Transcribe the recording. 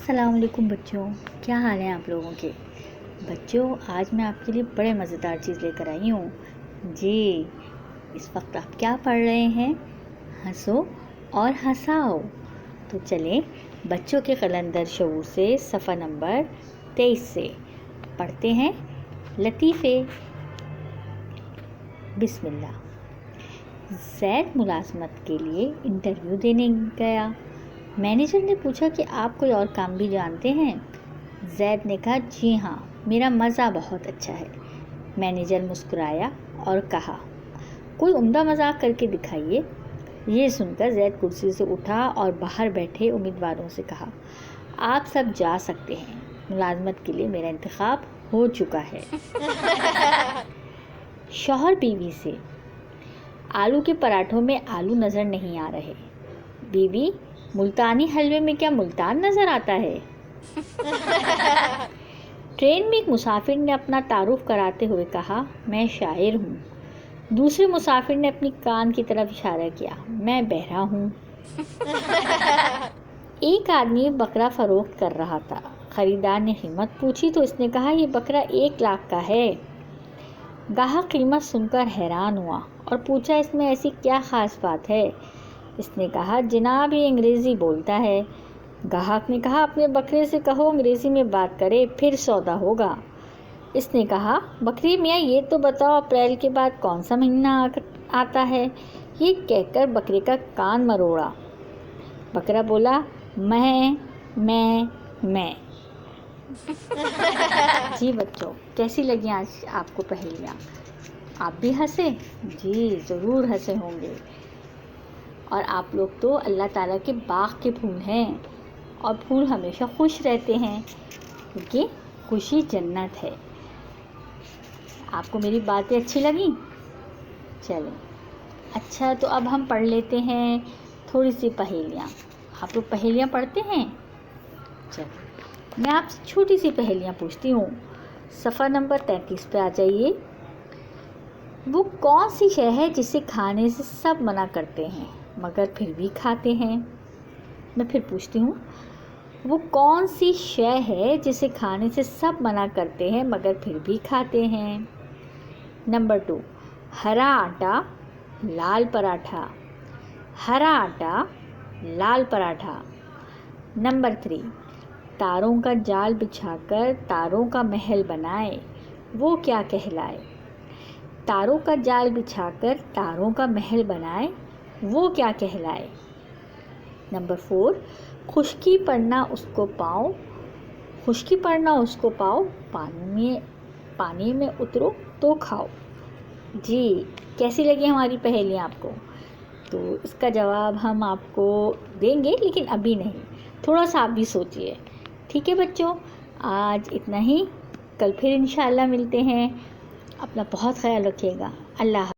السلام علیکم بچوں، کیا حال ہیں آپ لوگوں کے؟ بچوں، آج میں آپ کے لیے بڑے مزیدار چیز لے کر آئی ہوں۔ جی، اس وقت آپ کیا پڑھ رہے ہیں؟ ہنسو اور ہنساؤ۔ تو چلیں بچوں کے قلندر شعور سے صفحہ نمبر 23 سے پڑھتے ہیں لطیفے۔ بسم اللہ۔ زید ملازمت کے لیے انٹرویو دینے گیا۔ مینیجر نے پوچھا کہ آپ کوئی اور کام بھی جانتے ہیں؟ زید نے کہا جی ہاں، میرا مزہ بہت اچھا ہے۔ مینیجر مسکرایا اور کہا کوئی عمدہ مذاق کر کے دکھائیے۔ یہ سن کر زید کرسی سے اٹھا اور باہر بیٹھے امیدواروں سے کہا آپ سب جا سکتے ہیں، ملازمت کے لیے میرا انتخاب ہو چکا ہے۔ شوہر بیوی سے آلو کے پراٹھوں میں آلو نظر نہیں آ رہے۔ بیوی ملتانی حلوے میں کیا ملتان نظر آتا ہے؟ ٹرین میں ایک مسافر نے اپنا تعارف کراتے ہوئے کہا میں شاعر ہوں۔ دوسرے مسافر نے اپنی کان کی طرف اشارہ کیا میں بہرا ہوں۔ ایک آدمی بکرا فروخت کر رہا تھا۔ خریدار نے قیمت پوچھی تو اس نے کہا یہ بکرا 1 لاکھ کا ہے۔ گاہک قیمت سن کر حیران ہوا اور پوچھا اس میں ایسی کیا خاص بات ہے؟ اس نے کہا جناب یہ انگریزی بولتا ہے۔ گاہک نے کہا اپنے بکرے سے کہو انگریزی میں بات کرے پھر سودا ہوگا۔ اس نے کہا بکری میاں یہ تو بتاؤ اپریل کے بعد کون سا مہینہ آتا ہے؟ یہ کہہ کر بکرے کا کان مروڑا۔ بکرا بولا میں۔ جی بچوں، کیسی لگی آج آپ کو پہیلیاں؟ آپ بھی ہنسے؟ جی ضرور ہنسے ہوں گے۔ اور آپ لوگ تو اللہ تعالیٰ کے باغ کے پھول ہیں اور پھول ہمیشہ خوش رہتے ہیں کیونکہ خوشی جنت ہے۔ آپ کو میری باتیں اچھی لگیں؟ چلیں اچھا، تو اب ہم پڑھ لیتے ہیں تھوڑی سی پہیلیاں۔ آپ لوگ پہیلیاں پڑھتے ہیں؟ چلیں میں آپ سے چھوٹی سی پہیلیاں پوچھتی ہوں۔ صفحہ نمبر 33 پہ آ جائیے۔ وہ کون سی شے ہے جسے کھانے سے سب منع کرتے ہیں مگر پھر بھی کھاتے ہیں؟ میں پھر پوچھتی ہوں وہ کون سی شے ہے جسے کھانے سے سب منع کرتے ہیں مگر پھر بھی کھاتے ہیں؟ نمبر 2، ہرا آٹا لال پراٹھا۔ ہرا آٹا لال پراٹھا۔ نمبر 3، تاروں کا جال بچھا کر تاروں کا محل بنائے وہ کیا کہلائے؟ تاروں کا جال بچھا کر تاروں کا محل بنائے وہ کیا کہلائے؟ نمبر 4، خشکی پڑنا اس کو پاؤ، خشکی پڑنا اس کو پاؤ، پانی میں اترو تو کھاؤ۔ جی کیسی لگی ہماری پہیلیاں آپ کو؟ تو اس کا جواب ہم آپ کو دیں گے لیکن ابھی نہیں، تھوڑا سا آپ بھی سوچئے۔ ٹھیک ہے بچوں، آج اتنا ہی، کل پھر انشاءاللہ ملتے ہیں۔ اپنا بہت خیال رکھیے گا۔ اللہ حافظ۔